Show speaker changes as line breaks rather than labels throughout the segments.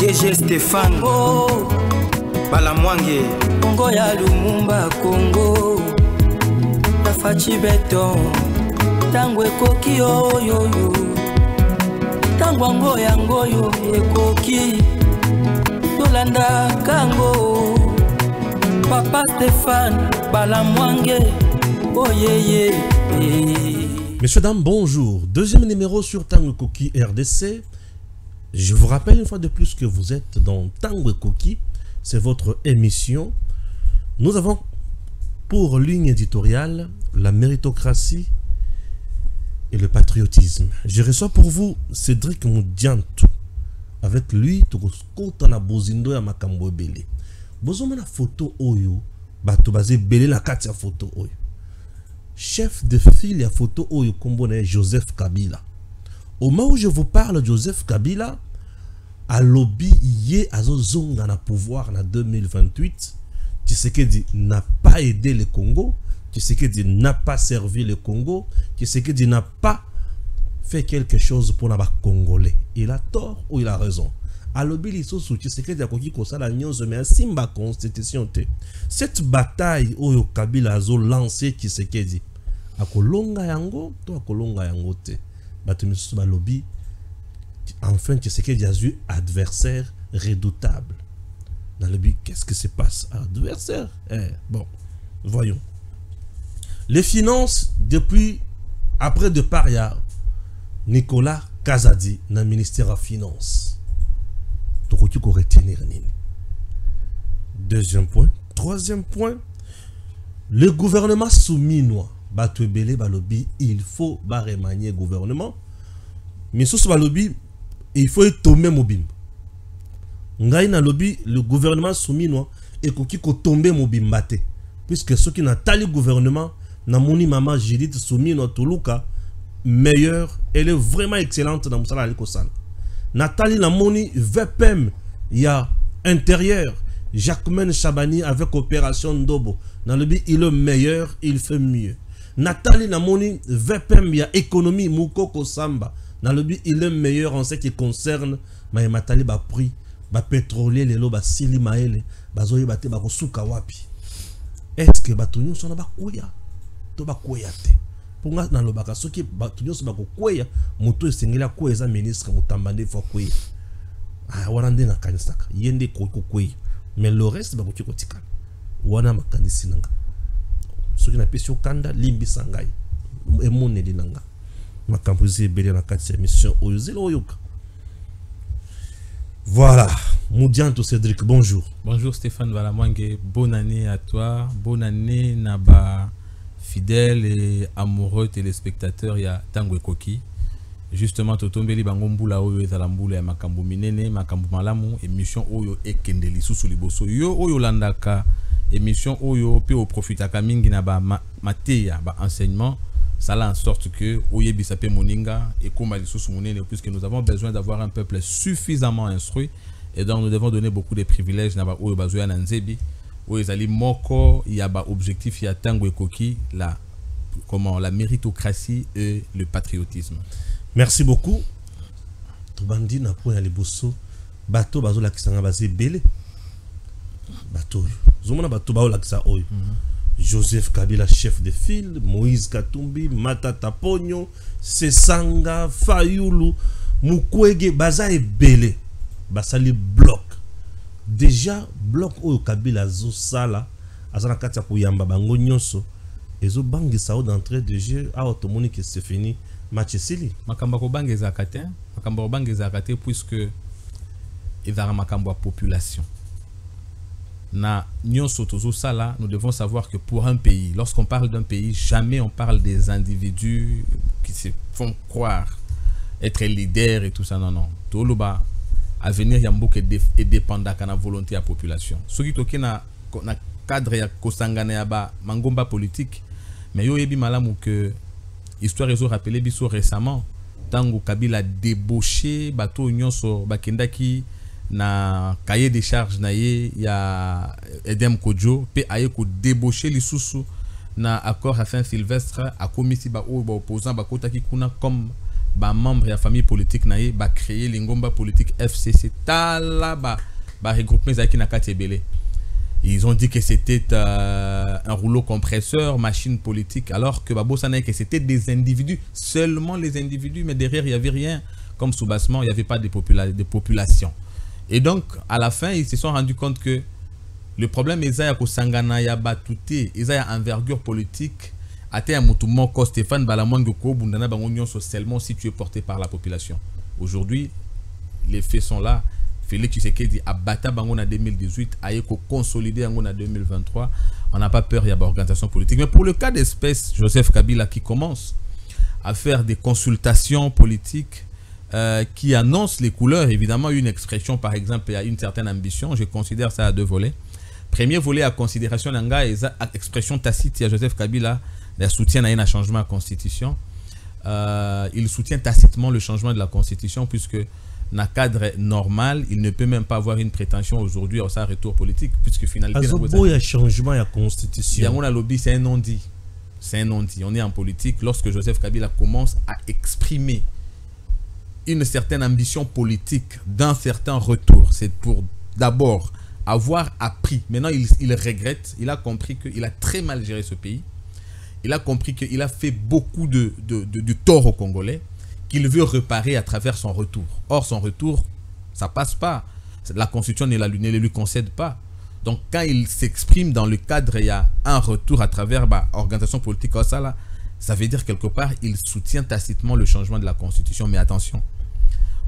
DG Stéphane Balamwange
Congo ya Lumumba Congo Tafachi Beton Tangwe koki oyo Tangwango yango yo ekoki Tolanda kango Papa Stéphane Balamwange oh yeah.
Messieurs, dames, bonjour. Deuxième numéro sur Tango Koki RDC. Je vous rappelle une fois de plus que vous êtes dans Tango Koki. C'est votre émission. Nous avons pour ligne éditoriale la méritocratie et le patriotisme. Je reçois pour vous Cédric Moudiantou. Avec lui, tu as na bozindo ya makambo belé. Bozoma na photo oyo, bato bazé belé na kati ya photo oyo. Chef de file ya photo oyo kombone Joseph Kabila. Au moment où je vous parle, Joseph Kabila a lobby yé azo zonga na pouvoir na 2028. Tshisekedi n'a pas aidé le Congo. Tshisekedi n'a pas servi le Congo. Tshisekedi n'a pas fait quelque chose pour les Congolais. Il a tort ou il a raison. A lobby lisosu Tshisekedi a koki kosala nyonso mais simba constitution te. Cette bataille oyo Kabila azo lancé Tshisekedi akolonga yango to akolonga yango te. Bato misusu ba lobby enfin Tshisekedi a eu adversaire redoutable. Dans le but, qu'est-ce que se passe? Adversaire. Bon, voyons. Les finances, depuis, après départ, il y a Nicolas Kazadi dans le ministère des Finances. Donc, il faut retenir. Deuxième point. Troisième point. Le gouvernement souminois, il faut remanier le gouvernement. Mais sous ce lobby, il faut tomber mobile. Ngai na lobby le gouvernement souminois et koki ko tomber mobimbate puisque ceux qui n'a pas le gouvernement na moni maman Judith souminois Toluka meilleure, elle est vraiment excellente dans musala aliko sala. Nathalie na moni VPM il y a intérieur Jacquemaine Chabani avec opération Ndobo dans le but il est meilleur, il fait mieux. Nathalie na moni VPM il y a économie Mukoko Samba dans le but il est meilleur en ce qui concerne mais Nathalie ba prix ba pétrolier les loba sili maele bazoyi bate ba kosuka wapi. Est-ce que batunyo sona ba koya to ba koya te ponga na loba ka soki batunyo so ba koya moto esengela ko eza ministre mutambande fo koya wana nde na kanisaka yende ko koya mais le reste ba ko tika wana makanisi nanga soki na pesio kanda limbi sangai emone dinanga makambuzi bele na kati ya mission oyozelo oyoka. Voilà, Moudiantou Cédric, bonjour.
Bonjour Stéphane Balamwange, bonne année à toi, bonne année Naba, fidèles et amoureux téléspectateurs, il y a Tango Koki. Justement, Totombeli Bangombula Oyo Ezalambula, Makambu Minene, Makambu Malamu, émission Oyo Ekendeli Susu Liboso, Yo Oyo Landaka, émission Oyo Peo Profitaka Mingi Naba Mateya, enseignement. Ça en sorte que Oyebi Sapé Moninga et Komalisus Mounene, puisque nous avons besoin d'avoir un peuple suffisamment instruit et donc nous devons donner beaucoup de privilèges à Oyobazoya Nanzebi, Oyezali Moko, il y a un objectif, il y a Tango et Koki, la méritocratie et le patriotisme.
Merci beaucoup. Tobandi na po ya liboso bato bazo la kisanga basé belé. Bato. Zomona bato bao la kisa oyo. Joseph Kabila, chef de file, Moïse Katumbi, Matata Pogno, Sesanga, Fayulu, Mukwege, Baza et Belé. Basali bloc. Déjà, bloc au Kabila zo sala, azana katia kuyamba bango nyonso, ezo bangi sao d'entrée de jeu, a automoni que c'est fini, match sili.
Makamba ko bangi zakate, puisque ezara makamba population. Na nyonso tozo sala, nous devons savoir que pour un pays, lorsqu'on parle d'un pays, jamais on parle des individus qui se font croire être leaders et tout ça. Non, non. Toloba, avenir yamboke est dépendant de la volonté de la population. Ce qui est na cadre ya kosangana ya ba mangomba politique, mais yo yebi malamu que histoire ezo rappelé biso récemment, tango Kabila débauché bato nyonso bakendaki na cahier de charge na ye ya Edem Kodjo pe aye ko débaucher lisusu na accord à Saint-Sylvestre a commis ba opposant ba kotaki kuna comme membre de la famille politique naïe ba créer l'ingomba politique FCC tala ba regroupement zaki na katebele. Ils ont dit que c'était un rouleau compresseur, machine politique, alors que Babosana que c'était des individus, seulement les individus, mais derrière il n'y avait rien comme soubassement, il n'y avait pas de population. Et donc à la fin ils se sont rendus compte que le problème est que Sangana ya batouté, ils ont envergure politique. Até Moutoumon ko Stéphane Balamwangoko Bundana Bangonyon seulement si tu es porté par la population. Aujourd'hui, les faits sont là. Félix Tshisekedi a battu Bangon en 2018, a consolidé en 2023. On n'a pas peur, il y a une organisation politique. Mais pour le cas d'espèce, Joseph Kabila qui commence à faire des consultations politiques qui annoncent les couleurs, évidemment une expression par exemple, il y a une certaine ambition, je considère ça à deux volets. Premier volet à considération, expression tacite, il y a Joseph Kabila, il soutient un changement de la constitution. Il soutient tacitement le changement de la constitution puisque dans le cadre normal, il ne peut même pas avoir une prétention aujourd'hui à sa retour politique puisque finalement
il y a changement de la constitution.
C'est un non-dit. C'est un non-dit. On est en politique lorsque Joseph Kabila commence à exprimer une certaine ambition politique d'un certain retour. C'est pour d'abord avoir appris. Maintenant, il regrette. Il a compris qu'il a très mal géré ce pays. Il a compris qu'il a fait beaucoup de tort aux Congolais, qu'il veut réparer à travers son retour. Or, son retour, ça passe pas. La Constitution ne le lui concède pas. Donc, quand il s'exprime dans le cadre, il y a un retour à travers l'organisation politique, ça veut dire quelque part, il soutient tacitement le changement de la Constitution. Mais attention,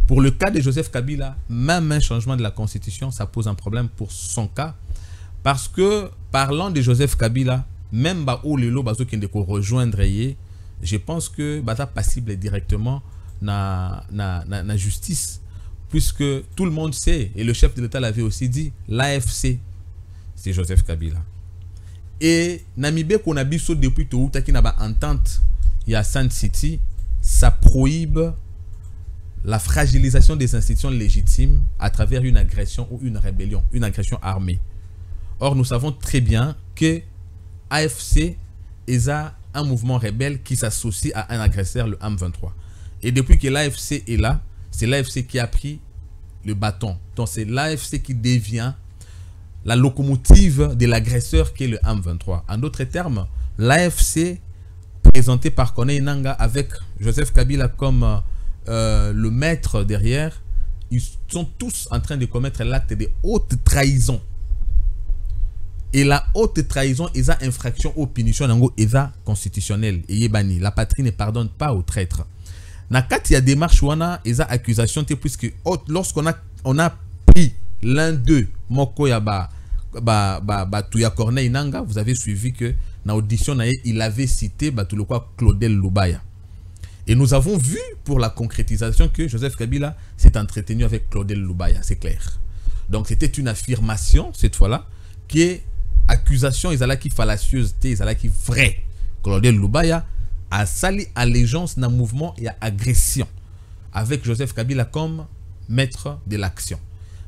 pour le cas de Joseph Kabila, même un changement de la Constitution, ça pose un problème pour son cas. Parce que, parlant de Joseph Kabila, même où les lots qui ne rejoindre, je pense que ça passible directement na justice, puisque tout le monde sait, et le chef de l'État l'avait aussi dit, l'AFC, c'est Joseph Kabila. Et Namibé qu'on a biso depuis tout qui n'a pas entente, il y a Sand City, ça prohibe la fragilisation des institutions légitimes à travers une agression ou une rébellion, une agression armée. Or, nous savons très bien que AFC est un mouvement rebelle qui s'associe à un agresseur, le M23. Et depuis que l'AFC est là, c'est l'AFC qui a pris le bâton. Donc c'est l'AFC qui devient la locomotive de l'agresseur qui est le M23. En d'autres termes, l'AFC présenté par Corneille Nangaa avec Joseph Kabila comme le maître derrière, ils sont tous en train de commettre l'acte de haute trahison. Et la haute trahison est une infraction aux punitions constitutionnelle. Et la patrie ne pardonne pas aux traîtres. Dans il y a des démarches où on a des accusations, puisque lorsqu'on a pris l'un d'eux, Moko Yaba, Touya Corneille Nangaa, vous avez suivi que dans l'audition, il avait cité Claudel Lubaya. Et nous avons vu pour la concrétisation que Joseph Kabila s'est entretenu avec Claudel Lubaya, c'est clair. Donc c'était une affirmation, cette fois-là, qui est accusation, ils allaient qui fallacieuseté, ils allaient qui vrai. Claudel Lubaya a sali allégeance dans le mouvement et à agression avec Joseph Kabila comme maître de l'action.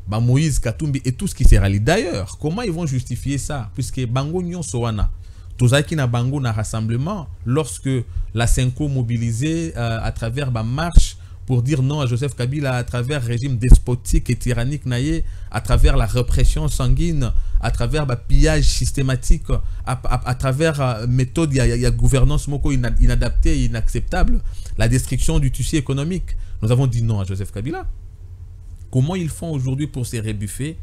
Moïse Katumbi et tout ce qui s'est rallié. D'ailleurs, comment ils vont justifier ça? Puisque Bango Nyon Sowana, Tozaki na Bango na rassemblement, lorsque la Senko mobilisée à travers ma marche pour dire non à Joseph Kabila à travers régime despotique et tyrannique naïe, à travers la répression sanguine, à travers le pillage systématique, à travers méthode, il y a gouvernance moko inadaptée et inacceptable, la destruction du tissu économique. Nous avons dit non à Joseph Kabila. Comment ils font aujourd'hui pour se rebuffer?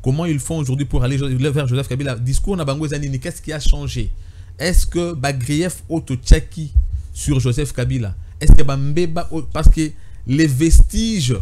Comment ils font aujourd'hui pour aller vers Joseph Kabila? Discours na bango zanini, qu'est-ce qui a changé? Est-ce que Bagrief Ototchaki sur Joseph Kabila? Est-ce que Bambeba, parce que les vestiges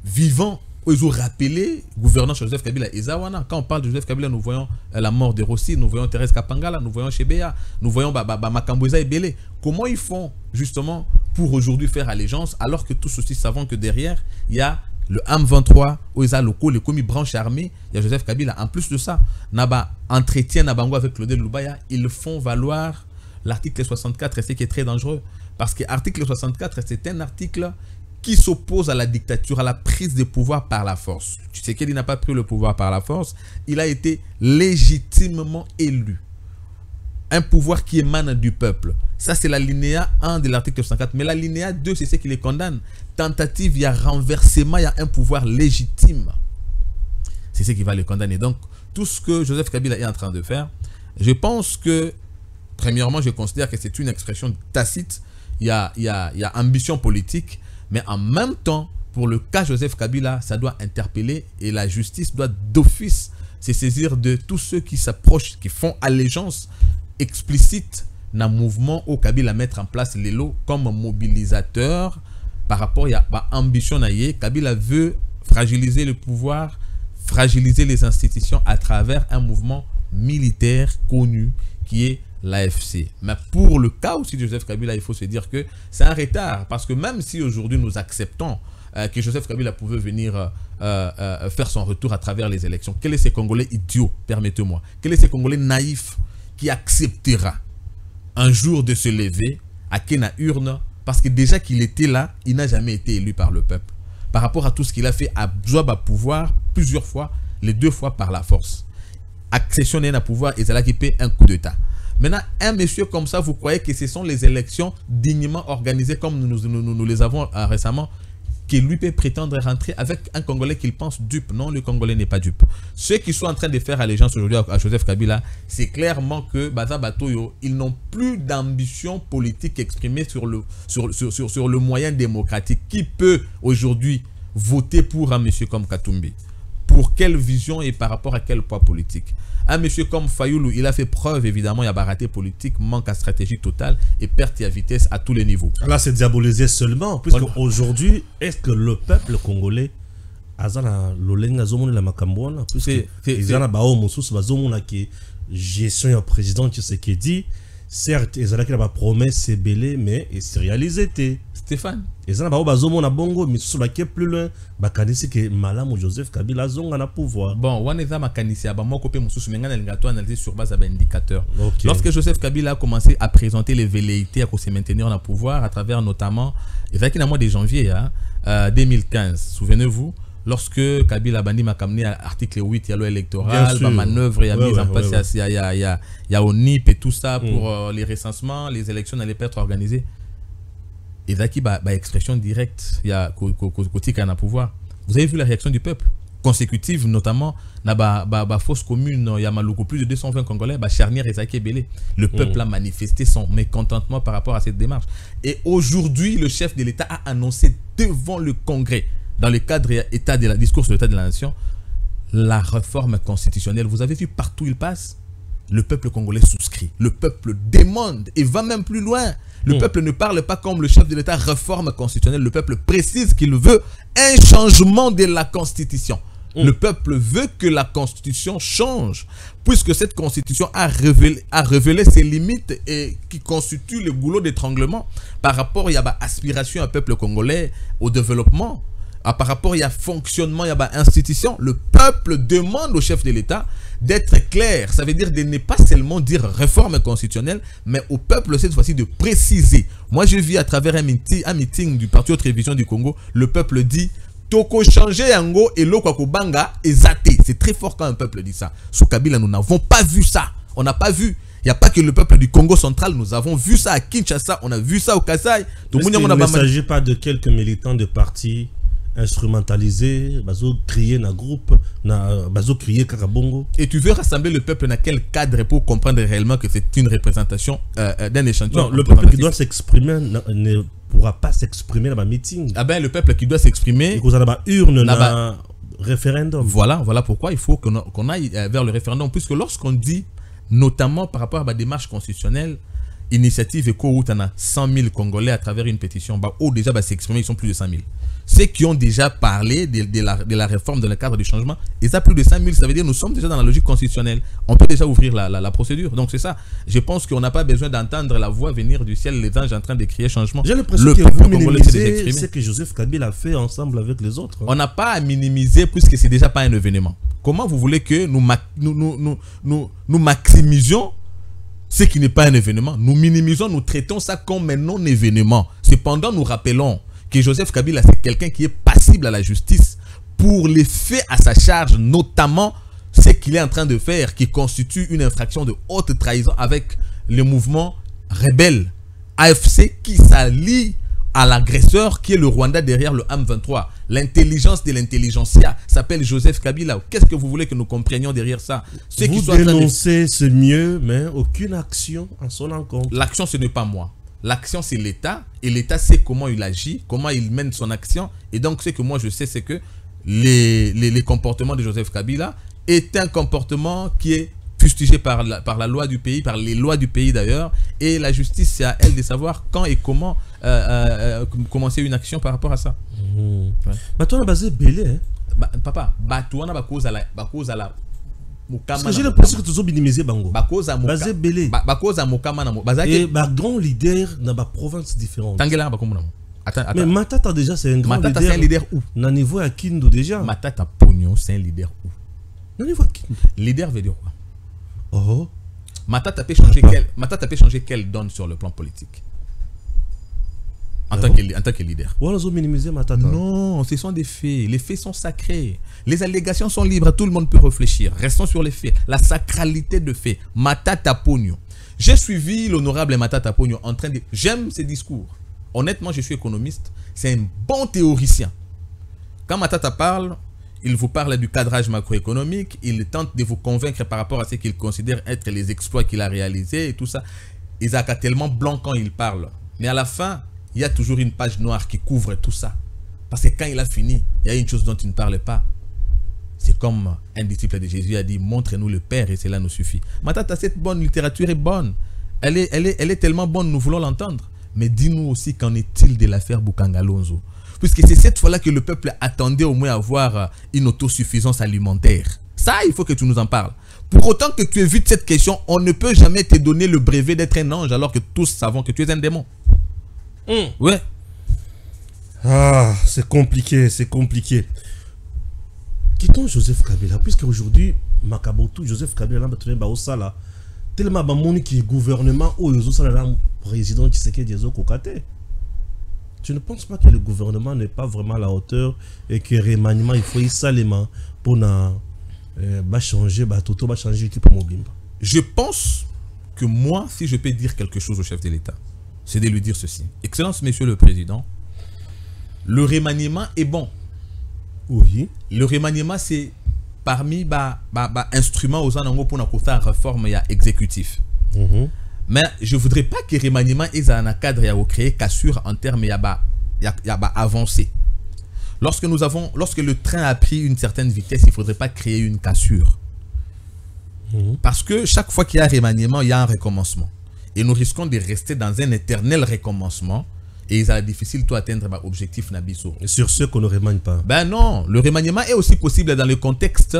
vivants, ils ont rappelé gouverneur Joseph Kabila et Zawana. Quand on parle de Joseph Kabila, nous voyons la mort de Rossi, nous voyons Thérèse Kapangala, nous voyons Chebea, nous voyons Makambouza et Belé. Comment ils font justement pour aujourd'hui faire allégeance alors que tous aussi savons que derrière, il y a le M23, Oisa Loko, les commis branche armée, il y a Joseph Kabila. En plus de ça, Naba entretien Nabango avec Claudel Lubaya, ils font valoir l'article 64, c'est qui est très dangereux. Parce que l'article 64, c'est un article qui s'oppose à la dictature, à la prise de pouvoir par la force. Tu sais qu'il n'a pas pris le pouvoir par la force, il a été légitimement élu. un pouvoir qui émane du peuple. Ça, c'est l'alinéa 1 de l'article 104. Mais l'alinéa 2, c'est ce qui les condamne. Tentative, il y a renversement, il y a un pouvoir légitime. C'est ce qui va les condamner. Donc, tout ce que Joseph Kabila est en train de faire, je pense que, premièrement, je considère que c'est une expression tacite. Il y a ambition politique, mais en même temps, pour le cas Joseph Kabila, ça doit interpeller et la justice doit d'office se saisir de tous ceux qui s'approchent, qui font allégeance explicite dans le mouvement au Kabila mettre en place les lots comme mobilisateur par rapport à l'ambition. Kabila veut fragiliser le pouvoir, fragiliser les institutions à travers un mouvement militaire connu qui est l'AFC. Mais pour le cas aussi de Joseph Kabila, il faut se dire que c'est un retard. Parce que même si aujourd'hui nous acceptons que Joseph Kabila pouvait venir faire son retour à travers les élections, quel est ce Congolais idiot, permettez-moi, quel est ce Congolais naïf qui acceptera un jour de se lever à Kena urne parce que déjà qu'il était là, il n'a jamais été élu par le peuple. Par rapport à tout ce qu'il a fait à Joab à pouvoir plusieurs fois, les 2 fois par la force. Accessionner à pouvoir et c'est là qu'il paie un coup d'État. Maintenant, un monsieur comme ça, vous croyez que ce sont les élections dignement organisées comme nous les avons récemment, que lui peut prétendre rentrer avec un Congolais qu'il pense dupe? Non, le Congolais n'est pas dupe. Ceux qui sont en train de faire allégeance aujourd'hui à Joseph Kabila, c'est clairement que Baza Batoyo, ils n'ont plus d'ambition politique exprimée sur le moyen démocratique. Qui peut aujourd'hui voter pour un monsieur comme Katumbi? Pour quelle vision et par rapport à quel poids politique? Un monsieur comme Fayoulou, il a fait preuve, évidemment, il y a raté politique, manque à stratégie totale et perte à vitesse à tous les niveaux.
Là, c'est diabolisé seulement, puisque aujourd'hui, est-ce que le peuple congolais azana lolenga zomona la makambona, puisque izana bao mususu bazomona ki gestion ya président Tshisekedi, certes, ils ont la promesse belé, mais il s'est réalisé.
Stéphane.
Ils ont bazomona bongo, mais sur la plus loin, bakanisi que Malamu Joseph Kabila zonga na pouvoir.
Bon, waneza makanisi aba moko pe mususu mengana lingato analyser sur base d'indicateur. Lorsque Joseph Kabila a commencé à présenter les velléités à se maintenir dans le pouvoir à travers notamment, il y a mois de janvier 2015, souvenez-vous, lorsque Kabila Bandi m'a amené à l'article 8, il y a loi électorale, la manœuvre, il y a mise en place, il y a ONIP et tout ça pour les recensements, les élections n'allaient pas être organisées. Et là, qui a expression directe, il y a Kotika na pouvoir. Vous avez vu la réaction du peuple consécutive, notamment, dans la fosse commune, il y a Maluko, plus de 220 Congolais, charnière et Zaki Belé. Le peuple a manifesté son mécontentement par rapport à cette démarche. Et aujourd'hui, le chef de l'État a annoncé devant le Congrès, dans le cadre de la discours sur l'état de la nation, la réforme constitutionnelle. Vous avez vu partout où il passe, le peuple congolais souscrit. Le peuple demande et va même plus loin. Le peuple ne parle pas comme le chef de l'État réforme constitutionnelle. Le peuple précise qu'il veut un changement de la Constitution. Le peuple veut que la Constitution change, puisque cette Constitution a révélé ses limites et qui constitue le goulot d'étranglement par rapport à l'aspiration du peuple congolais au développement. Par rapport à fonctionnement, il y a institution, le peuple demande au chef de l'État d'être clair. Ça veut dire de ne pas seulement dire réforme constitutionnelle, mais au peuple cette fois-ci de préciser. Moi, je vis à travers un meeting du Parti Haute Révision du Congo, le peuple dit Toko changer yango et loko banga ezate. C'est très fort quand un peuple dit ça. Sous Kabila, nous n'avons pas vu ça. On n'a pas vu. Il n'y a pas que le peuple du Congo central, nous avons vu ça à Kinshasa, on a vu ça au Kasaï.
Il ne s'agit pas de quelques militants de partis instrumentalisé, bazo crier na groupe, bazo crier Karabongo.
Et tu veux rassembler le peuple dans quel cadre pour comprendre réellement que c'est une représentation d'un échantillon?
Non, le peuple qui doit s'exprimer ne pourra pas s'exprimer dans un meeting.
Ah ben le peuple qui doit s'exprimer.
Il y a une urne dans un référendum.
Voilà pourquoi il faut qu'on aille vers le référendum, puisque lorsqu'on dit, notamment par rapport à la démarche constitutionnelle, initiative éco où on a 100 000 Congolais à travers une pétition, où déjà s'exprimer, ils sont plus de 100 000. Ceux qui ont déjà parlé de la réforme dans le cadre du changement, et ça plus de 5 000, ça veut dire que nous sommes déjà dans la logique constitutionnelle. On peut déjà ouvrir la procédure. Donc c'est ça. Je pense qu'on n'a pas besoin d'entendre la voix venir du ciel, les anges en train de crier changement.
J'ai l'impression que vous minimisez ce que Joseph Kabila a fait ensemble avec les autres.
On n'a pas à minimiser puisque c'est déjà pas un événement. Comment vous voulez que nous maximisions ce qui n'est pas un événement? Nous minimisons, nous traitons ça comme un non-événement. Cependant, nous rappelons que Joseph Kabila, c'est quelqu'un qui est passible à la justice pour les faits à sa charge, notamment ce qu'il est en train de faire, qui constitue une infraction de haute trahison avec le mouvement rebelle AFC qui s'allie à l'agresseur qui est le Rwanda derrière le M23. L'intelligence de l'intelligentsia s'appelle Joseph Kabila. Qu'est-ce que vous voulez que nous comprenions derrière ça?
Vous dénoncez, c'est mieux, mais aucune action en son encontre.
L'action, ce n'est pas moi. L'action, c'est l'État. Et l'État sait comment il agit, comment il mène son action. Et donc, ce que moi, je sais, c'est que les comportements de Joseph Kabila est un comportement qui est fustigé par la loi du pays, par les lois du pays d'ailleurs. Et la justice, c'est à elle de savoir quand et comment commencer une action par rapport à ça.
Bah, toi, on a basé Belé, hein?
Papa, tu as cause à la
parce que j'ai l'impression que tu as minimisé Bango.
Basé
Belé.
Et
grand leader dans la province différente.
Attends.
Mais Matata déjà c'est un grand
Matata,
leader.
c'est un leader où?
Dans niveau à Kindu déjà.
Matata Pogno, c'est un leader où?
Dans niveau à Kindu.
Leader veut dire quoi?
Oh.
Matata peut changer quelle donne sur le plan politique en tant que leader.
On a minimiser Matata.
Non, ce sont des faits. Les faits sont sacrés. Les allégations sont libres. Tout le monde peut réfléchir. Restons sur les faits. La sacralité de faits. Matata Pogno. J'ai suivi l'honorable Matata Pogno en train de... J'aime ses discours. Honnêtement, je suis économiste. C'est un bon théoricien. Quand Matata parle, il vous parle du cadrage macroéconomique. Il tente de vous convaincre par rapport à ce qu'il considère être les exploits qu'il a réalisés et tout ça. Isaac a tellement blanc quand il parle. Mais à la fin, il y a toujours une page noire qui couvre tout ça. Parce que quand il a fini, il y a une chose dont il ne parle pas. C'est comme un disciple de Jésus a dit, montrez-nous le Père et cela nous suffit. Matata, cette bonne littérature est bonne. Elle est tellement bonne, nous voulons l'entendre. Mais dis-nous aussi qu'en est-il de l'affaire Bukangalonzo? Puisque c'est cette fois-là que le peuple attendait au moins avoir une autosuffisance alimentaire. Ça, il faut que tu nous en parles. Pour autant que tu évites cette question, on ne peut jamais te donner le brevet d'être un ange alors que tous savons que tu es un démon. Ouais.
Ah, c'est compliqué, c'est compliqué. Quittons Joseph Kabila, puisque aujourd'hui, Makabotou, Joseph Kabila, là, tellement bamoni qui est gouvernement ou le président Tshisekedi Ezo Kokate. Tu ne penses pas que le gouvernement n'est pas vraiment à la hauteur et que remaniement il faut y salement pour changer l'équipe mobile?
Je pense que moi, si je peux dire quelque chose au chef de l'État, c'est de lui dire ceci. Excellence, Monsieur le Président, le remaniement est bon.
Oui.
Le remaniement, c'est parmi instruments aux anangos pour la réforme exécutif. Mais je ne voudrais pas que le remaniement ait un cadre à créer cassure en termes avancé. Lorsque le train a pris une certaine vitesse, il ne faudrait pas créer une cassure. Parce que chaque fois qu'il y a un remaniement, il y a un recommencement. Et nous risquons de rester dans un éternel recommencement. Et il sera difficile d'atteindre l'objectif Nabiso.
Sur ce qu'on ne remanie pas.
Ben non, le remaniement est aussi possible dans le contexte,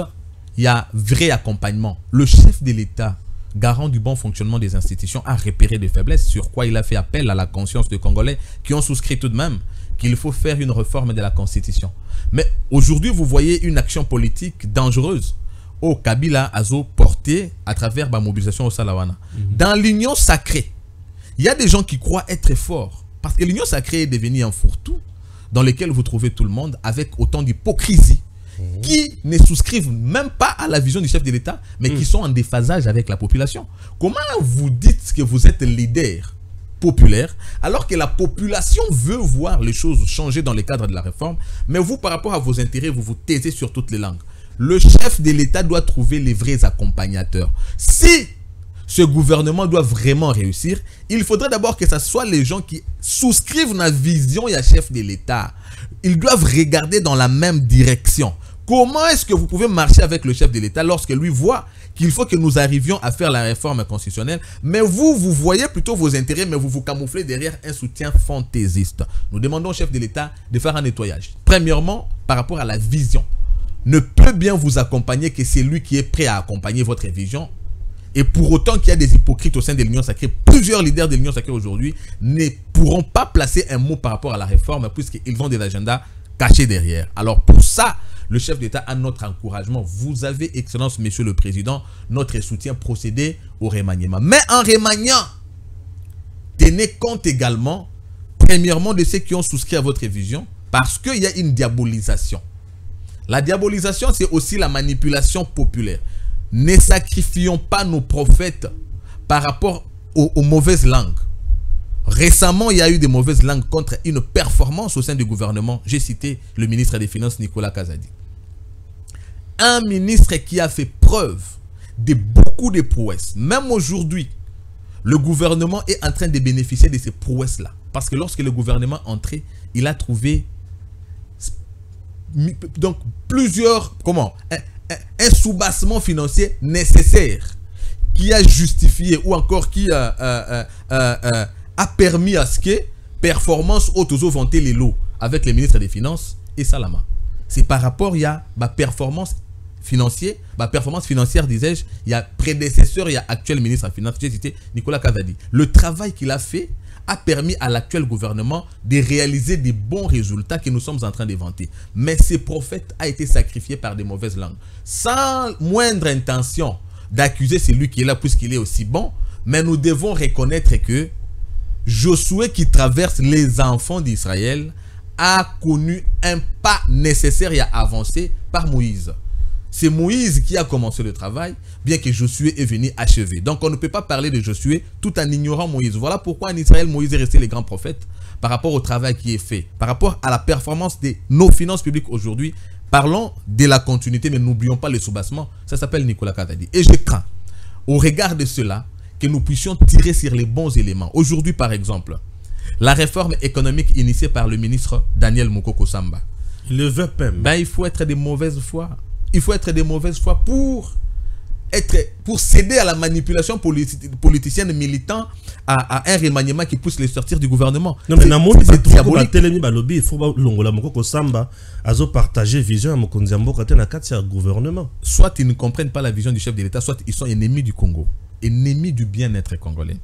il y a vrai accompagnement. Le chef de l'État, garant du bon fonctionnement des institutions, a repéré des faiblesses, sur quoi il a fait appel à la conscience des Congolais qui ont souscrit tout de même qu'il faut faire une réforme de la Constitution. Mais aujourd'hui, vous voyez une action politique dangereuse au Kabila Azo portée à travers la mobilisation au Salawana. Dans l'union sacrée, il y a des gens qui croient être forts. Parce que l'union sacrée est devenue un fourre-tout dans lequel vous trouvez tout le monde avec autant d'hypocrisie qui ne souscrivent même pas à la vision du chef de l'État, mais qui sont en déphasage avec la population. Comment vous dites que vous êtes leader populaire alors que la population veut voir les choses changer dans le cadre de la réforme, mais vous, par rapport à vos intérêts, vous vous taisez sur toutes les langues? Le chef de l'État doit trouver les vrais accompagnateurs. Si ce gouvernement doit vraiment réussir, il faudrait d'abord que ce soit les gens qui souscrivent la vision et à chef de l'État. Ils doivent regarder dans la même direction. Comment est-ce que vous pouvez marcher avec le chef de l'État lorsque lui voit qu'il faut que nous arrivions à faire la réforme constitutionnelle, mais vous voyez plutôt vos intérêts, mais vous vous camouflez derrière un soutien fantaisiste. Nous demandons au chef de l'État de faire un nettoyage. Premièrement, par rapport à la vision. Ne peut bien vous accompagner que c'est lui qui est prêt à accompagner votre vision. Et pour autant qu'il y a des hypocrites au sein de l'Union sacrée, plusieurs leaders de l'Union sacrée aujourd'hui ne pourront pas placer un mot par rapport à la réforme puisqu'ils ont des agendas cachés derrière. Alors pour ça, le chef d'État a notre encouragement. Vous avez, Excellence, Monsieur le Président, notre soutien procédé au remaniement. Mais en remaniant, tenez compte également, premièrement, de ceux qui ont souscrit à votre vision, parce qu'il y a une diabolisation. La diabolisation, c'est aussi la manipulation populaire. Ne sacrifions pas nos prophètes par rapport aux mauvaises langues. Récemment, il y a eu des mauvaises langues contre une performance au sein du gouvernement. J'ai cité le ministre des Finances, Nicolas Kazadi. Un ministre qui a fait preuve de beaucoup de prouesses. Même aujourd'hui, le gouvernement est en train de bénéficier de ces prouesses-là. Parce que lorsque le gouvernement est entré, il a trouvé donc plusieurs, un soubassement financier nécessaire qui a justifié ou encore qui a permis à ce que performance autozo vanter les lots avec les ministres des Finances et Salama. C'est par rapport il y a performance financière, disais-je, il y a prédécesseur, il y a actuel ministre des Finances, j'ai cité Nicolas Kazadi. Le travail qu'il a fait a permis à l'actuel gouvernement de réaliser des bons résultats que nous sommes en train de vanter. Mais ce prophète a été sacrifié par des mauvaises langues. Sans moindre intention d'accuser celui qui est là puisqu'il est aussi bon, mais nous devons reconnaître que Josué qui traverse les enfants d'Israël a connu un pas nécessaire et a avancé par Moïse. C'est Moïse qui a commencé le travail, bien que Josué est venu achever. Donc on ne peut pas parler de Josué tout en ignorant Moïse. Voilà pourquoi en Israël, Moïse est resté le grand prophète par rapport au travail qui est fait, par rapport à la performance de nos finances publiques aujourd'hui. Parlons de la continuité, mais n'oublions pas le soubassement. Ça s'appelle Nicolas Kazadi. Et je crains, au regard de cela, que nous puissions tirer sur les bons éléments. Aujourd'hui, par exemple, la réforme économique initiée par le ministre Daniel Mukoko Samba.
Le VPM.
Il faut être de mauvaise foi. Il faut être de mauvaise foi pour céder à la manipulation politicienne militant à un remaniement qui pousse les sortir du gouvernement.
Non, mais c'est diabolique. Il faut que Samba a partagé vision à Mokonziambo quand il a un gouvernement.
Soit ils ne comprennent pas la vision du chef de l'État, soit ils sont ennemis du Congo, ennemis du bien-être congolais.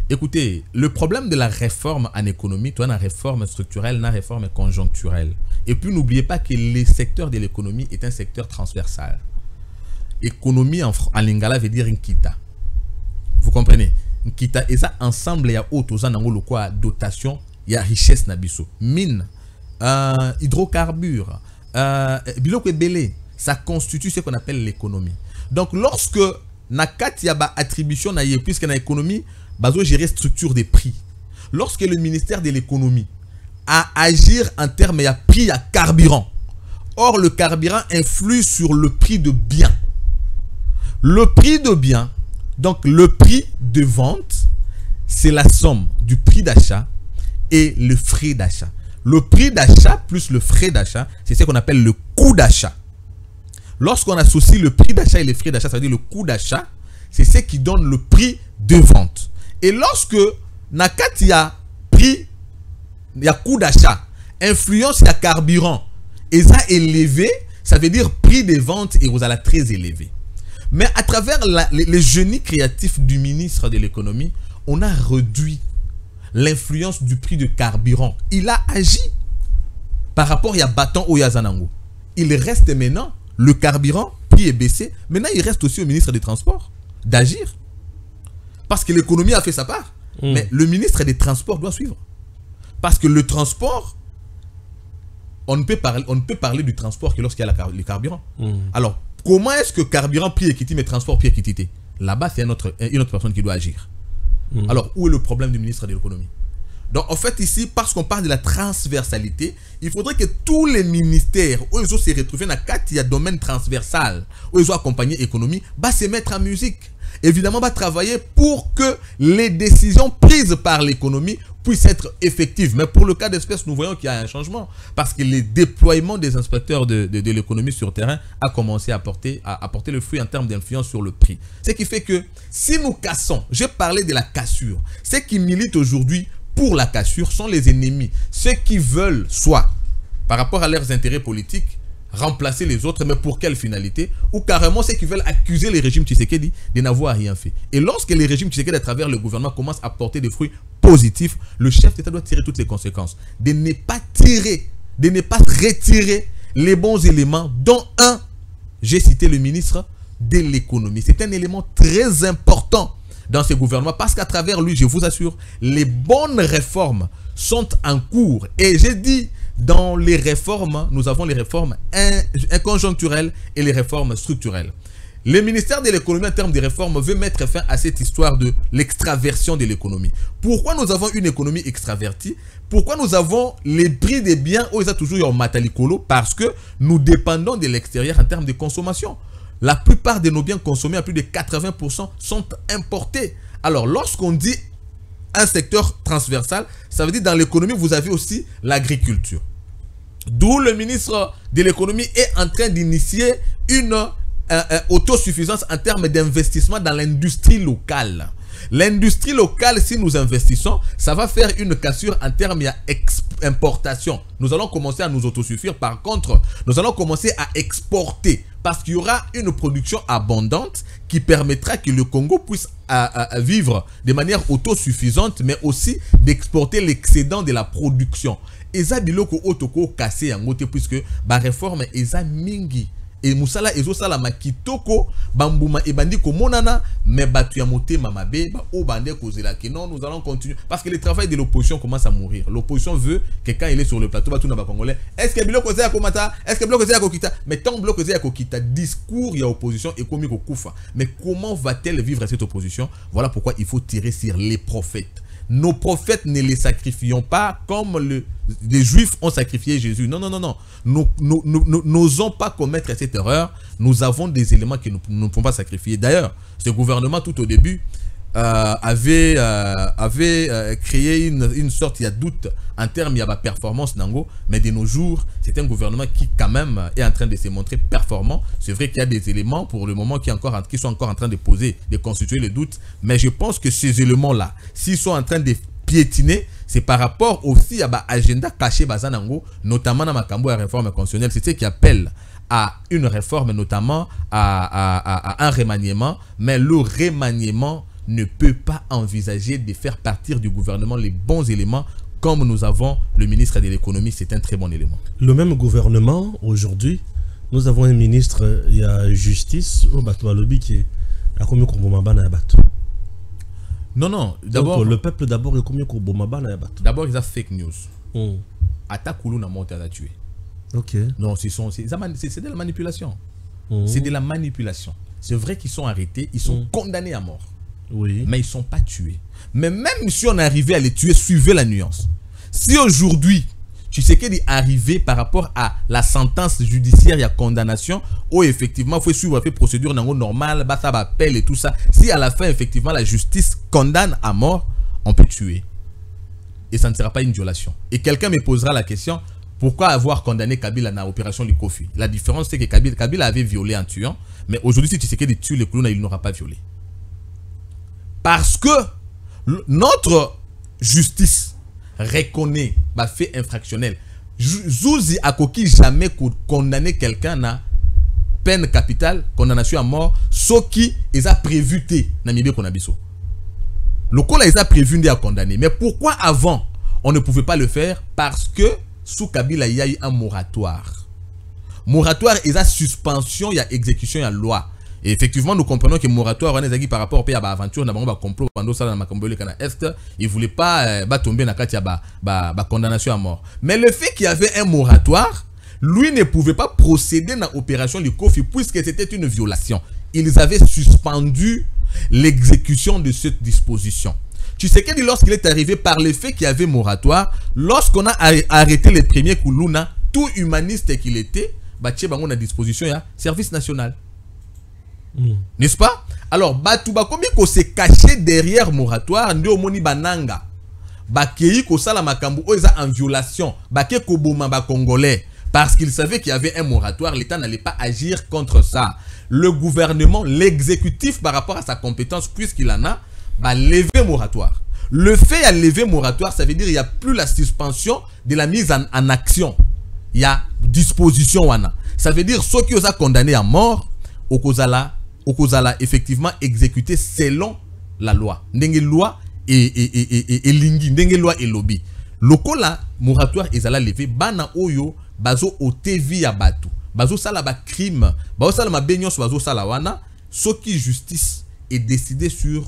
Écoutez, le problème de la réforme en économie, tu as une réforme structurelle, une réforme conjoncturelle. Et puis n'oubliez pas que le secteur de l'économie est un secteur transversal. Économie en lingala veut dire Nkita. Vous comprenez? Nkita, et ça ensemble, il y a autre dotation, il y a richesse nabiso. Mine, hydrocarbures, biloko belé, ça constitue ce qu'on appelle l'économie. Donc lorsque nakat y a attribution na puisque na économie, bazo gérer structure des prix. Lorsque le ministère de l'économie a agir en termes de prix à carburant. Or le carburant influe sur le prix de biens. Le prix de biens, donc le prix de vente, c'est la somme du prix d'achat et le frais d'achat. Le prix d'achat plus le frais d'achat, c'est ce qu'on appelle le coût d'achat. Lorsqu'on associe le prix d'achat et les frais d'achat, ça veut dire le coût d'achat, c'est ce qui donne le prix de vente. Et lorsque Nakati y a prix, il y a coût d'achat, influence, il y a carburant, et ça élevé, ça veut dire prix de vente et vous allez très élevé. Mais à travers les génies créatifs du ministre de l'économie, on a réduit l'influence du prix de carburant. Il a agi par rapport à Bâton ou Yazanango. Il reste maintenant, le carburant, prix est baissé. Maintenant, il reste aussi au ministre des Transports d'agir. Parce que l'économie a fait sa part. Mais le ministre des Transports doit suivre. Parce que le transport, on ne peut parler du transport que lorsqu'il y a le carburant. Alors, comment est-ce que carburant prix équité mais transport prix équité? Là-bas, c'est une autre personne qui doit agir. Alors, où est le problème du ministre de l'économie? Donc, en fait, ici, parce qu'on parle de la transversalité, il faudrait que tous les ministères où ils ont se retrouver dans 4 domaines transversal, où ils ont accompagné l'économie, se mettre en musique. Évidemment, travailler pour que les décisions prises par l'économie puissent être effectives. Mais pour le cas d'espèce, nous voyons qu'il y a un changement. Parce que le déploiement des inspecteurs de l'économie sur terrain a commencé à apporter le fruit en termes d'influence sur le prix. Ce qui fait que si nous cassons, j'ai parlé de la cassure, ceux qui militent aujourd'hui pour la cassure sont les ennemis. Ceux qui veulent, soit par rapport à leurs intérêts politiques, remplacer les autres, mais pour quelle finalité? Ou carrément ceux qui veulent accuser les régimes Tshisekedi de n'avoir rien fait. Et lorsque les régimes Tshisekedi à travers le gouvernement commencent à porter des fruits positifs, le chef d'État doit tirer toutes les conséquences. De ne pas retirer les bons éléments, dont un, j'ai cité le ministre de l'économie. C'est un élément très important dans ce gouvernement parce qu'à travers lui, je vous assure, les bonnes réformes sont en cours. Et j'ai dit, dans les réformes, nous avons les réformes conjoncturelles et les réformes structurelles. Le ministère de l'économie en termes de réformes veut mettre fin à cette histoire de l'extraversion de l'économie. Pourquoi nous avons une économie extravertie? Pourquoi nous avons les prix des biens où ils ont toujours eu matalicolo? Parce que nous dépendons de l'extérieur en termes de consommation. La plupart de nos biens consommés, à plus de 80%, sont importés. Alors, lorsqu'on dit un secteur transversal, ça veut dire dans l'économie, vous avez aussi l'agriculture. D'où le ministre de l'économie est en train d'initier une autosuffisance en termes d'investissement dans l'industrie locale. L'industrie locale, si nous investissons, ça va faire une cassure en termes d'importation. Nous allons commencer à nous autosuffire. Par contre, nous allons commencer à exporter parce qu'il y aura une production abondante qui permettra que le Congo puisse vivre de manière autosuffisante, mais aussi d'exporter l'excédent de la production. Et ça, biloko otoko cassé en côté puisque la réforme est mingi. Et musala ezo sala makitoko bambuma ebandi komonana mais batu ya motema mabe ba o bande kozela que non, nous allons continuer parce que le travail de l'opposition commence à mourir. L'opposition veut que quand il est sur le plateau batu na ba congolais est-ce que biloko za komata, est-ce que biloko za kokita, mais tant biloko za kokita discours ya opposition et komi kokufa. Mais comment va-t-elle vivre cette opposition? Voilà pourquoi il faut tirer sur les prophètes. Nos prophètes, ne les sacrifions pas comme les Juifs ont sacrifié Jésus. Non, non, non, non. Nous n'osons pas commettre cette erreur. Nous avons des éléments que nous ne pouvons pas sacrifier. D'ailleurs, ce gouvernement, tout au début, avait créé une sorte de doute en termes de performance nango, mais de nos jours c'est un gouvernement qui quand même est en train de se montrer performant. C'est vrai qu'il y a des éléments pour le moment qui sont encore en train de constituer le doute, mais je pense que ces éléments là, s'ils sont en train de piétiner, c'est par rapport aussi à l'agenda caché bazanango, notamment dans makambo à réforme constitutionnelle. C'est ce qui appelle à une réforme, notamment à un remaniement, mais le remaniement ne peut pas envisager de faire partir du gouvernement les bons éléments comme nous avons le ministre de l'économie. C'est un très bon élément.
Le même gouvernement, aujourd'hui, nous avons un ministre, il y a justice, au bateau lobby qui a commis Koubomabana Yabato.
Non, non, d'abord.
Le peuple d'abord est commis Koubomabana Yabato.
D'abord, ils ont fake news. Atakoulou n'a monté à la tuer.
Ok.
Non, c'est de la manipulation. C'est de la manipulation. C'est vrai qu'ils sont arrêtés, ils sont condamnés à mort.
Oui.
Mais ils ne sont pas tués. Mais même si on arrivait à les tuer, suivez la nuance. Si aujourd'hui, tu sais qu'il est arrivé par rapport à la sentence judiciaire, il y a condamnation, où effectivement, il faut suivre la procédure normale, ça appel et tout ça. Si à la fin, effectivement, la justice condamne à mort, on peut tuer. Et ça ne sera pas une violation. Et quelqu'un me posera la question, pourquoi avoir condamné Kabila dans l'opération Likofi? La différence, c'est que Kabila avait violé en tuant, mais aujourd'hui, si tu sais qu'il tue les Koulouna, il n'aura pas violé. Parce que notre justice reconnaît bah, fait infractionnel. Zouzi a coquille jamais condamné quelqu'un à peine capitale, condamnation à mort, ce qui est prévu. Le col est prévu à condamner. Mais pourquoi avant on ne pouvait pas le faire? Parce que sous Kabila il y a eu un moratoire. Moratoire est la suspension, il y a exécution, il y a loi. Et effectivement, nous comprenons que moratoire par rapport à l'aventure, nous avons complot pendant ça dans le Est, il ne voulait pas tomber dans la condamnation à mort. Mais le fait qu'il y avait un moratoire, lui ne pouvait pas procéder dans l'opération Likofi puisque c'était une violation. Ils avaient suspendu l'exécution de cette disposition. Tu sais que lorsqu'il est arrivé par le fait qu'il y avait moratoire, lorsqu'on a arrêté les premiers Koulouna, tout humaniste qu'il était, on a disposition, il y a service national. N'est-ce pas? Alors, Batouba, combien qu'on s'est caché derrière moratoire, Ndiomoni Bananga, Bakei Kosala Makambu, Oza en violation, Baké Koboma Congolais, parce qu'il savait qu'il y avait un moratoire, l'État n'allait pas agir contre ça. Le gouvernement, l'exécutif par rapport à sa compétence, puisqu'il en a, va lever moratoire. Le fait à lever moratoire, ça veut dire qu'il n'y a plus la suspension de la mise en action. Il y a disposition. Ça veut dire ceux qui ont condamné à mort, Okozala effectivement exécuté selon la loi. Ndenge loi et lingi, ndenge loi et lobby. Lokola moratoire ezala levé bana oyo bazo otevi ya batu. Bazo sala ba crime, bazo sala ma beignos bazo sala wana, ceux qui justice est décidé sur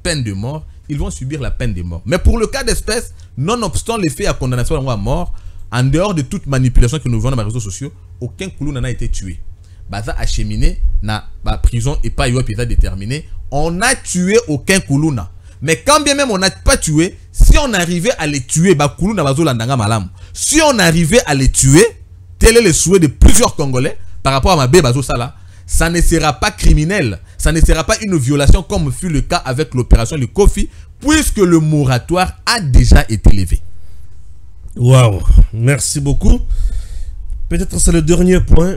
peine de mort, ils vont subir la peine de mort. Mais pour le cas d'espèce, nonobstant les faits à condamnation à mort, en dehors de toute manipulation que nous voyons dans les réseaux sociaux, aucun Koulouna n'a été tué. baza acheminé na ba prison et pas déterminé. On n'a tué aucun Kuluna. Mais quand bien même on n'a pas tué, si on arrivait à les tuer, bah Kuluna bazo landanga malam. Si on arrivait à les tuer, tel est le souhait de plusieurs Congolais par rapport à Mabé bazo Sala, ça ne sera pas criminel, ça ne sera pas une violation comme fut le cas avec l'opération Le Kofi, puisque le moratoire a déjà été levé.
Waouh, merci beaucoup. Peut-être c'est le dernier point.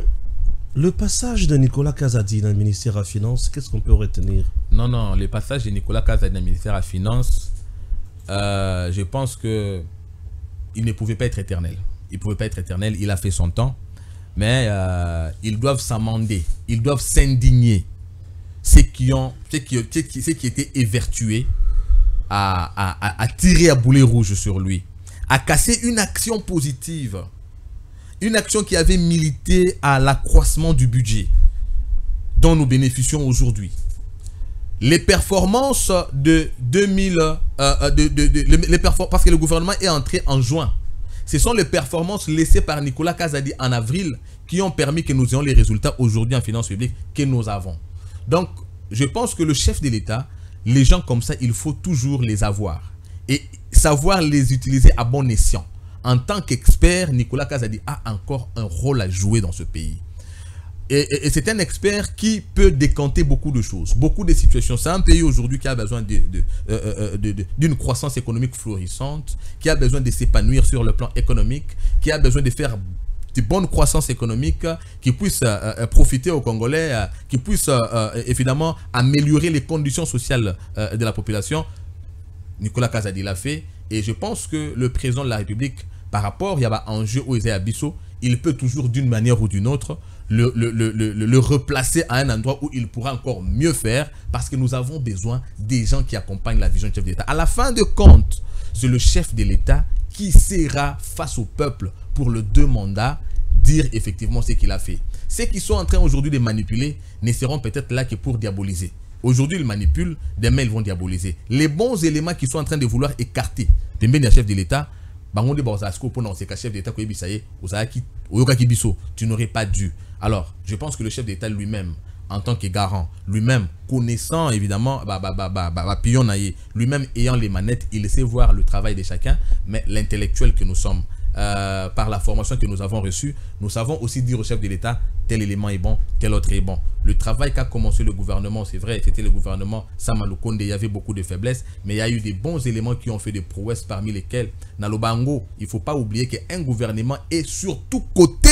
Le passage de Nicolas Kazadi dans le ministère des Finances, qu'est-ce qu'on peut retenir?
Non, le passage de Nicolas Kazadi dans le ministère des Finances, je pense que il ne pouvait pas être éternel. Il ne pouvait pas être éternel, il a fait son temps. Mais ils doivent s'amender, ils doivent s'indigner. Ceux qui étaient évertués à tirer à boulet rouge sur lui, à casser une action positive. Une action qui avait milité à l'accroissement du budget dont nous bénéficions aujourd'hui. Les performances de 2000, parce que le gouvernement est entré en juin. Ce sont les performances laissées par Nicolas Kazadi en avril qui ont permis que nous ayons les résultats aujourd'hui en finances publiques que nous avons. Donc, je pense que le chef de l'État, les gens comme ça, il faut toujours les avoir et savoir les utiliser à bon escient. En tant qu'expert, Nicolas Kazadi a encore un rôle à jouer dans ce pays. Et c'est un expert qui peut décanter beaucoup de choses, beaucoup de situations. C'est un pays aujourd'hui qui a besoin d'une croissance économique florissante, qui a besoin de s'épanouir sur le plan économique, qui a besoin de faire de bonnes croissances économiques qui puissent profiter aux Congolais, qui puissent évidemment améliorer les conditions sociales de la population. Nicolas Kazadi l'a fait. Et je pense que le président de la République, par rapport à l'enjeu où il est à Bissau, il peut toujours d'une manière ou d'une autre le replacer à un endroit où il pourra encore mieux faire, parce que nous avons besoin des gens qui accompagnent la vision du chef de l'État. À la fin de compte, c'est le chef de l'État qui sera face au peuple pour le 2 mandats dire effectivement ce qu'il a fait. Ceux qui sont en train aujourd'hui de manipuler ne seront peut-être là que pour diaboliser. Aujourd'hui, ils manipulent, demain, ils vont diaboliser. Les bons éléments qui sont en train de vouloir écarter le chef de l'État, tu n'aurais pas dû. Alors, je pense que le chef d'État lui-même, en tant que garant, lui-même connaissant évidemment, lui-même ayant les manettes, il sait voir le travail de chacun, mais l'intellectuel que nous sommes, par la formation que nous avons reçue, nous savons aussi dire au chef de l'État, tel élément est bon, tel autre est bon. Le travail qu'a commencé le gouvernement, c'est vrai, c'était le gouvernement Sama Lukonde, il y avait beaucoup de faiblesses, mais il y a eu des bons éléments qui ont fait des prouesses, parmi lesquels, Nalobango, il ne faut pas oublier qu'un gouvernement est sur tout côté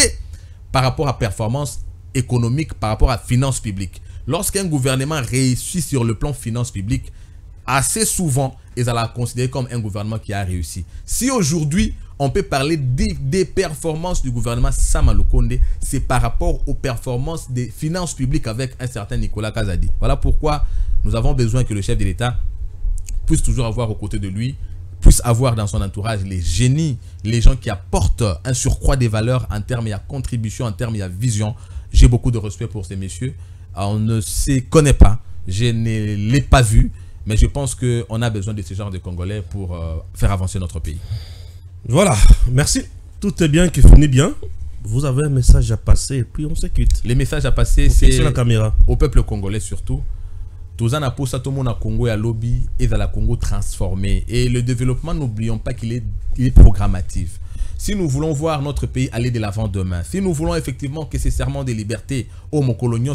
par rapport à performance économique, par rapport à finances publiques. Lorsqu'un gouvernement réussit sur le plan finances publiques, assez souvent, ils allaient considérer comme un gouvernement qui a réussi. Si aujourd'hui, on peut parler des performances du gouvernement Sama Lukonde, c'est par rapport aux performances des finances publiques avec un certain Nicolas Kazadi. Voilà pourquoi nous avons besoin que le chef de l'État puisse toujours avoir aux côtés de lui, puisse avoir dans son entourage les génies, les gens qui apportent un surcroît des valeurs en termes de contribution, en termes de vision. J'ai beaucoup de respect pour ces messieurs. On ne se connaît pas, je ne l'ai pas vu, mais je pense qu'on a besoin de ce genre de Congolais pour faire avancer notre pays.
Voilà, merci. Tout est bien qui finit bien. Vous avez un message à passer et puis on se quitte.
Les messages à passer, c'est
la caméra.
Au peuple congolais surtout. Tout ça, tout le monde à Congo et à lobby et dans la Congo transformé. Et le développement, n'oublions pas qu'il est programmatif. Si nous voulons voir notre pays aller de l'avant demain, si nous voulons effectivement que ces serments de liberté, au Mokolonion,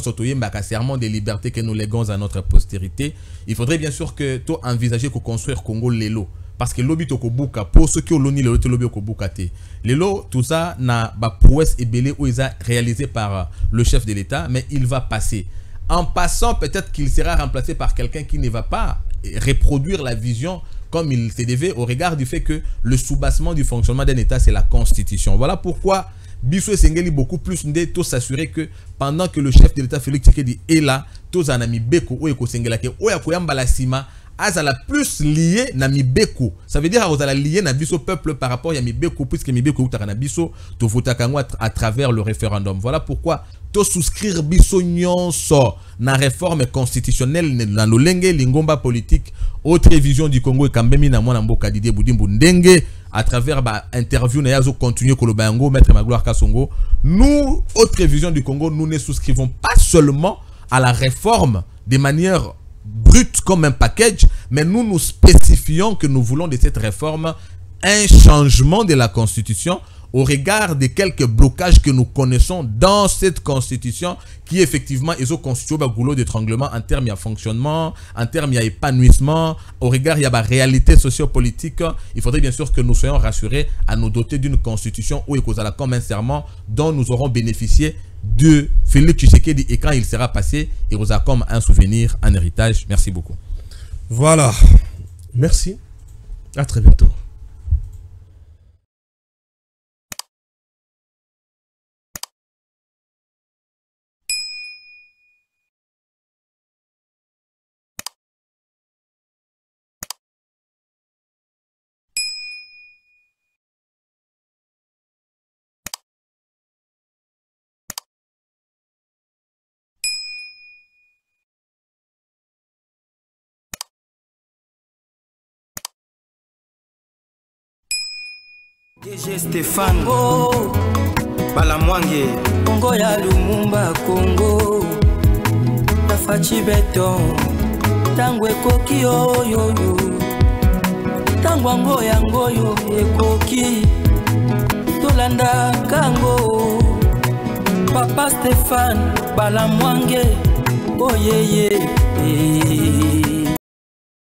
serment de liberté que nous léguons à notre postérité, il faudrait bien sûr que tu envisages de construire Congo Lelo. Parce que l'obi tokobuka, pour ceux qui ont l'oni le lobby okobuka te. Lelo, tout ça n'a pas prouesse et belé où ils ont réalisé par le chef de l'État, mais il va passer. En passant, peut-être qu'il sera remplacé par quelqu'un qui ne va pas reproduire la vision comme il se devait au regard du fait que le soubassement du fonctionnement d'un État, c'est la Constitution. Voilà pourquoi Bissou Sengeli beaucoup plus de s'assurer que pendant que le chef de l'État Félix Tshisekedi est là, tous en ami Beko ou Eko Sengelake ou Yakoyamba la Sima azala plus lié na mibeko. Ça veut dire azala lié na biso peuple par rapport à mibeko, puisque mibeko utaka na biso to votaka ngo à travers le référendum. Voilà pourquoi to souscrire biso nyonso na réforme constitutionnelle na lolenge lingomba politique autre vision du Congo et kambemi na mwana mboka Didier Budimbu ndenge à travers ba interview na yazo continuer koloba yango maître Magloire Kasongo. Nous autre vision du Congo, nous ne souscrivons pas seulement à la réforme de manière brute comme un package, mais nous nous spécifions que nous voulons de cette réforme un changement de la constitution au regard de quelques blocages que nous connaissons dans cette constitution qui effectivement ils ont constitué un goulot d'étranglement en termes de fonctionnement, en termes d'épanouissement, au regard de la réalité sociopolitique. Il faudrait bien sûr que nous soyons rassurés à nous doter d'une constitution où il y a comme un serment dont nous aurons bénéficié de Félix Tshisekedi et quand il sera passé, il y aura comme un souvenir, un héritage. Merci beaucoup.
Voilà. Merci. À très bientôt.
DG Stéphane Balamwange Congo ya Lumumba Congo Tafachi Beton Tango ekoki oyo Tango ango yango yo ekoki Tolanda kango Papa Stéphane Balamwange Oh yeah yeah